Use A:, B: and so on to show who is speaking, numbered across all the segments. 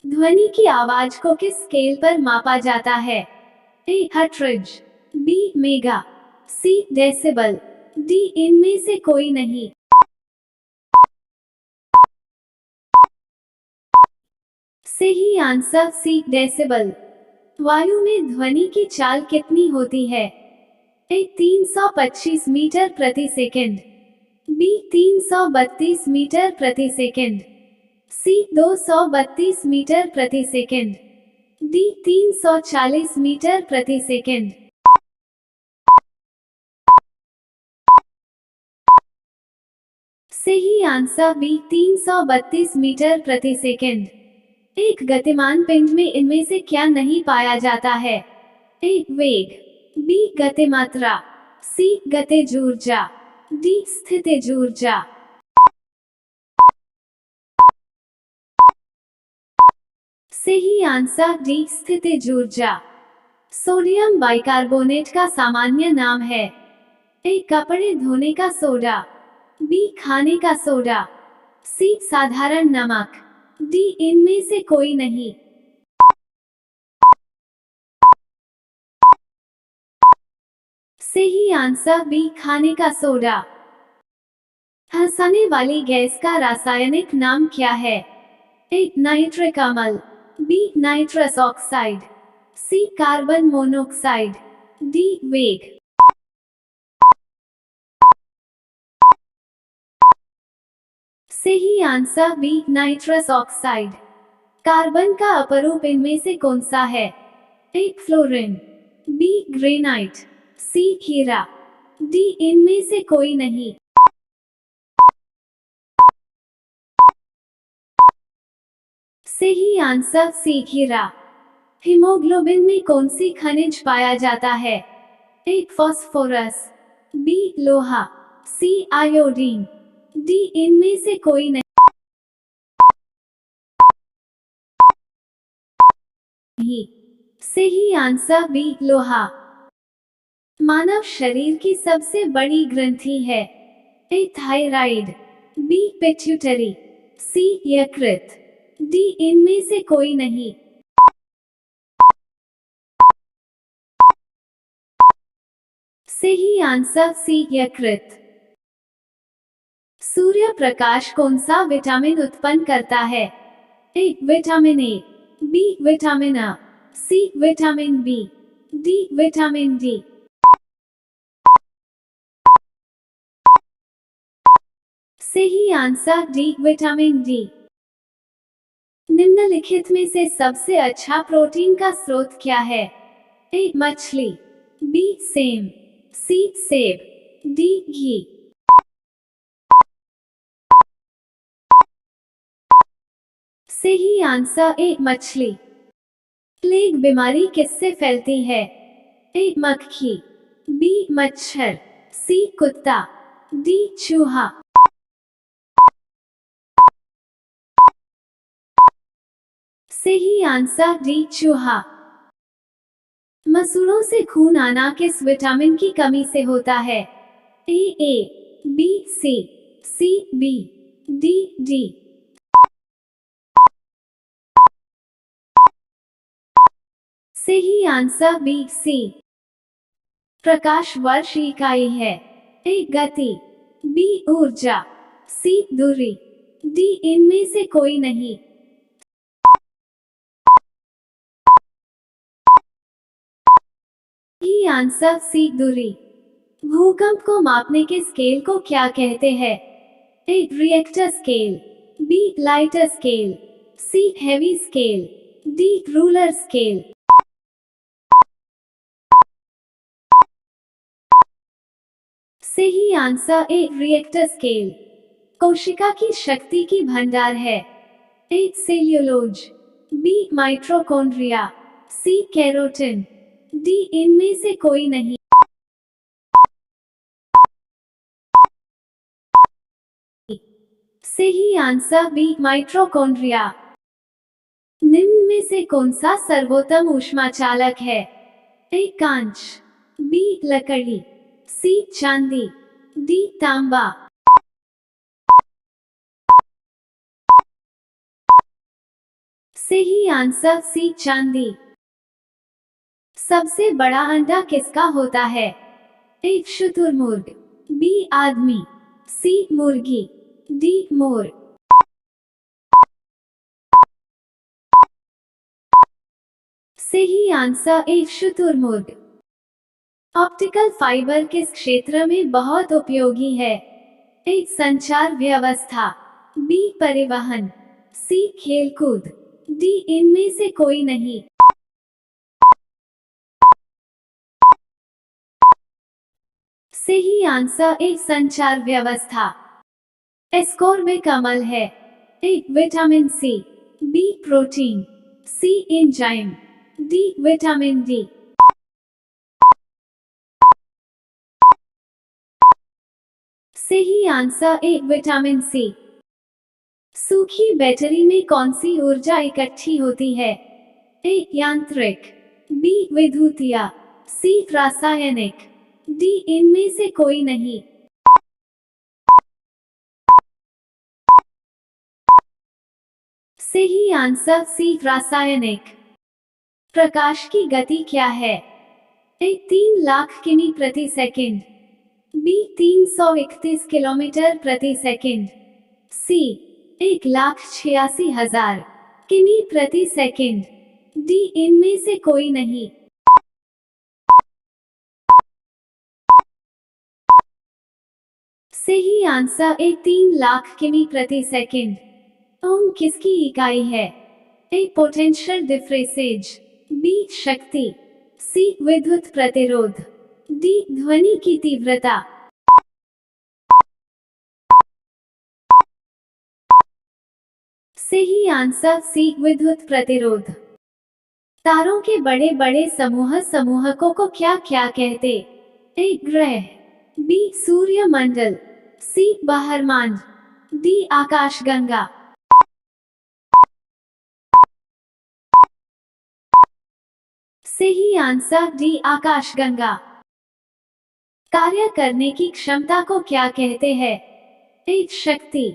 A: ध्वनि की आवाज को किस स्केल पर मापा जाता है? ए हर्ट्ज, बी मेगा, सी डेसिबल, डी इनमें से कोई नहीं। सही आंसर सी डेसिबल। वायु में ध्वनि की चाल कितनी होती है? ए 325 मीटर प्रति सेकंड, बी 332 मीटर प्रति सेकंड, सी 232 मीटर प्रति सेकंड, डी 340 मीटर प्रति सेकंड। सही आंसर बी 332 मीटर प्रति सेकंड। एक गतिमान पिंड में इनमें से क्या नहीं पाया जाता है? ए वेग, बी गतिमात्रा, सी गतिज ऊर्जा, डी स्थितिज ऊर्जा। सही आंसर डी स्थितिज ऊर्जा। सोडियम बाइकार्बोनेट का सामान्य नाम है? ए कपड़े धोने का सोडा, बी खाने का सोडा, सी साधारण नमक, डी इनमें से कोई नहीं। सही आंसर बी खाने का सोडा। हंसाने वाली गैस का रासायनिक नाम क्या है? ए नाइट्रिक अम्ल, B nitrous oxide, C carbon monoxide, D वेग। सही answer B nitrous oxide. Carbon का अपरूप इनमें से कौन सा है? A fluorine, B granite, C हीरा, डी इनमें से कोई नहीं। सही आंसर सी हीरा। हीमोग्लोबिन में कौन सी खनिज पाया जाता है? ए फास्फोरस, बी लोहा, सी आयोडीन, डी इनमें से कोई नहीं। सही आंसर बी लोहा। मानव शरीर की सबसे बड़ी ग्रंथि है? ए थायराइड, बी पिट्यूटरी, सी यकृत, डी इनमें से कोई नहीं। सही आंसर सी यकृत। सूर्य प्रकाश कौन सा विटामिन उत्पन्न करता है? A vitamin A, B vitamin अ, C vitamin B, D vitamin D. सही आंसर डी विटामिन डी। निम्नलिखित में से सबसे अच्छा प्रोटीन का स्रोत क्या है? ए मछली, बी सेम, सी सेब, डी घी। सही आंसर ए मछली। प्लेग बीमारी किससे फैलती है? ए मक्खी, बी मच्छर, सी कुत्ता, डी चूहा। सही आंसर डी चूहा। मसूड़ों से खून आना किस विटामिन की कमी से होता है? A B C B, D D. सही आंसर बी सी। प्रकाश वर्ष इकाई है? ए गति, बी ऊर्जा, सी दूरी, डी इनमें से कोई नहीं। सही आंसर सी दूरी। भूकंप को मापने के स्केल को क्या कहते हैं? A reactor scale, B lighter scale, C heavy scale, D ruler scale. सही आंसर ए रिएक्टर स्केल। कोशिका की शक्ति की भंडार है? A cellulose, B mitochondria, C carotene, D इनमें से कोई नहीं। सही आंसर बी माइटोकॉन्ड्रिया। निम्न में से कौन सा सर्वोत्तम ऊष्माचालक है? ए कांच, बी लकड़ी, सी चांदी, डी तांबा। सही आंसर सी चांदी। सबसे बड़ा अंडा किसका होता है? ए शुतुरमुर्ग, बी आदमी, सी मुर्गी, डी मोर। सही आंसर ए शुतुरमुर्ग। ऑप्टिकल फाइबर किस क्षेत्र में बहुत उपयोगी है? ए संचार व्यवस्था, बी परिवहन, सी खेलकूद, डी इनमें से कोई नहीं। सही आंसर ए संचार व्यवस्था। एस्कॉर्बिक अम्ल है। A vitamin C, B protein, C enzyme, D vitamin D. सही आंसर ए विटामिन सी। सूखी बैटरी में कौन सी ऊर्जा इकट्ठी होती है? ए यांत्रिक, बी विद्युतीय, सी रासायनिक, डी इनमें से कोई नहीं। सही आंसर सी रासायनिक। प्रकाश की गति क्या है? ए 3 लाख किमी प्रति सेकंड, बी 331 किलोमीटर प्रति सेकंड, सी 1,86,000 किमी प्रति सेकंड, डी इनमें से कोई नहीं। सही आंसर ए 3 लाख किमी प्रति सेकंड। ओम किसकी इकाई है? ए पोटेंशियल डिफरेंसेज, बी शक्ति, सी विद्युत प्रतिरोध, डी ध्वनि की तीव्रता। सही आंसर सी विद्युत प्रतिरोध। तारों के बड़े बड़े समूह को क्या क्या कहते? ए ग्रह, बी सूर्यमंडल, सी बाहरमांड, डी आकाशगंगा। सही आंसर डी आकाशगंगा। कार्य करने की क्षमता को क्या कहते हैं? ए शक्ति,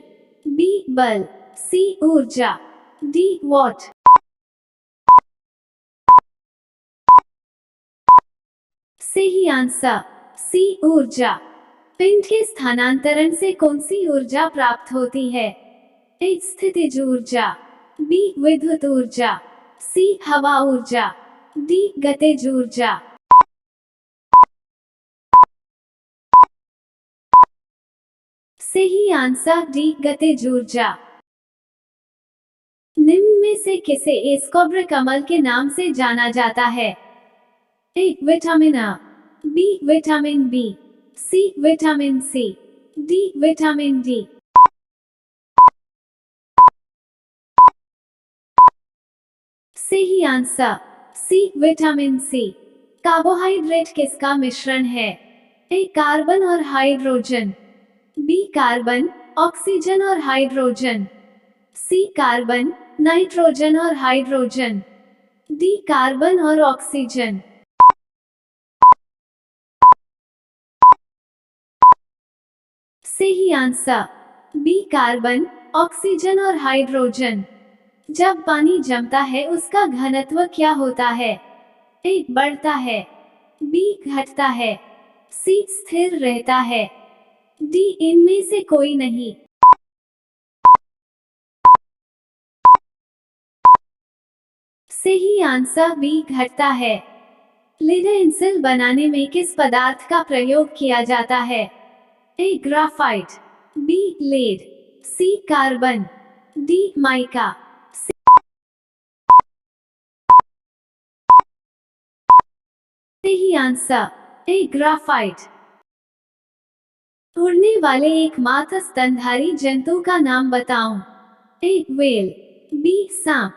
A: बी बल, सी ऊर्जा, डी वॉट। सही आंसर सी ऊर्जा। पिंड के स्थानांतरण से कौन सी ऊर्जा प्राप्त होती है? ए स्थितिज ऊर्जा, बी विद्युत ऊर्जा, सी हवा ऊर्जा, डी गतिज ऊर्जा। सही आंसर डी गतिज ऊर्जा। निम्न में से किसे एस्कॉर्बिक अम्ल के नाम से जाना जाता है? A vitamin A, B vitamin B, C vitamin C, D vitamin D. सही answer C vitamin C. Carbohydrate किसका मिश्रण है? ए कार्बन और हाइड्रोजन, बी कार्बन, ऑक्सीजन और हाइड्रोजन, सी कार्बन, नाइट्रोजन और हाइड्रोजन, डी कार्बन और ऑक्सीजन। सही answer B carbon, oxygen और हाइड्रोजन। जब पानी जमता है उसका घनत्व क्या होता है? ए बढ़ता है, बी घटता है, सी स्थिर रहता है, डी इनमें से कोई नहीं। सही आंसर बी घटता है। लेड पेंसिल बनाने में किस पदार्थ का प्रयोग किया जाता है? ए ग्राफाइट, बी लेड, सी कार्बन, डी माइका। सही आंसर ए ग्राफाइट। उड़ने वाले एकमात्र स्तनधारी जंतु का नाम बताओ। ए व्हेल, बी सांप,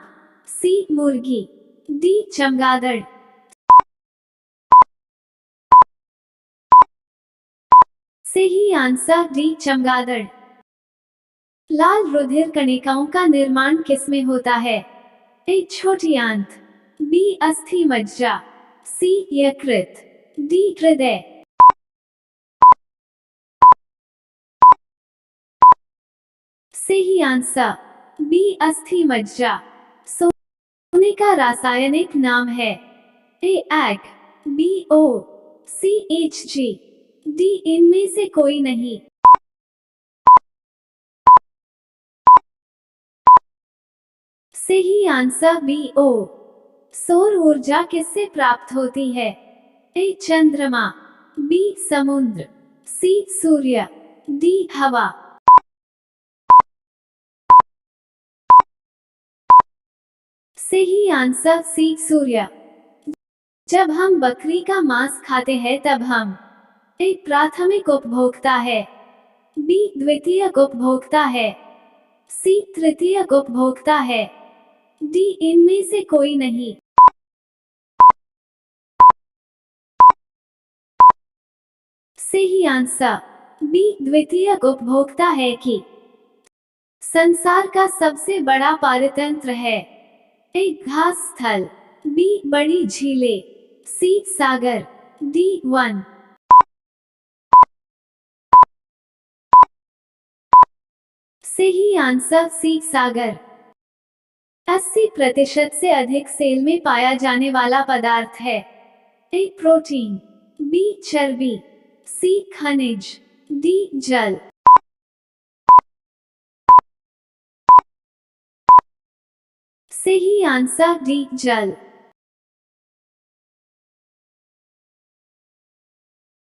A: सी मुर्गी, डी चमगादड़। सही आंसर डी चमगादड़। लाल रुधिर कणिकाओं का निर्माण किसमें होता है? ए छोटी आंत, बी अस्थि मज्जा, सी यकृत, डी हृदय। सही आंसर बी अस्थि मज्जा। सोने का रासायनिक नाम है? A egg, B O C H G, D इनमें से कोई नहीं। सही आंसर बी ओ। सौर ऊर्जा किससे प्राप्त होती है? ए चंद्रमा, बी समुद्र, सी सूर्य, डी हवा। सही आंसर सी सूर्य। जब हम बकरी का मांस खाते हैं तब हम ए प्राथमिक उपभोक्ता है, बी द्वितीयक उपभोक्ता है, सी तृतीयक उपभोक्ता है, डी इनमें से कोई नहीं। सही आंसर बी द्वितीयक उपभोक्ता है कि संसार का सबसे बड़ा पारतंत्र है? ए घास स्थल, बी बड़ी झीलें, सी सागर, डी वन। सही आंसर सी सागर। 80% से अधिक सेल में पाया जाने वाला पदार्थ है? ए प्रोटीन, बी चर्बी, सी खनिज, डी जल। सही आंसर डी जल।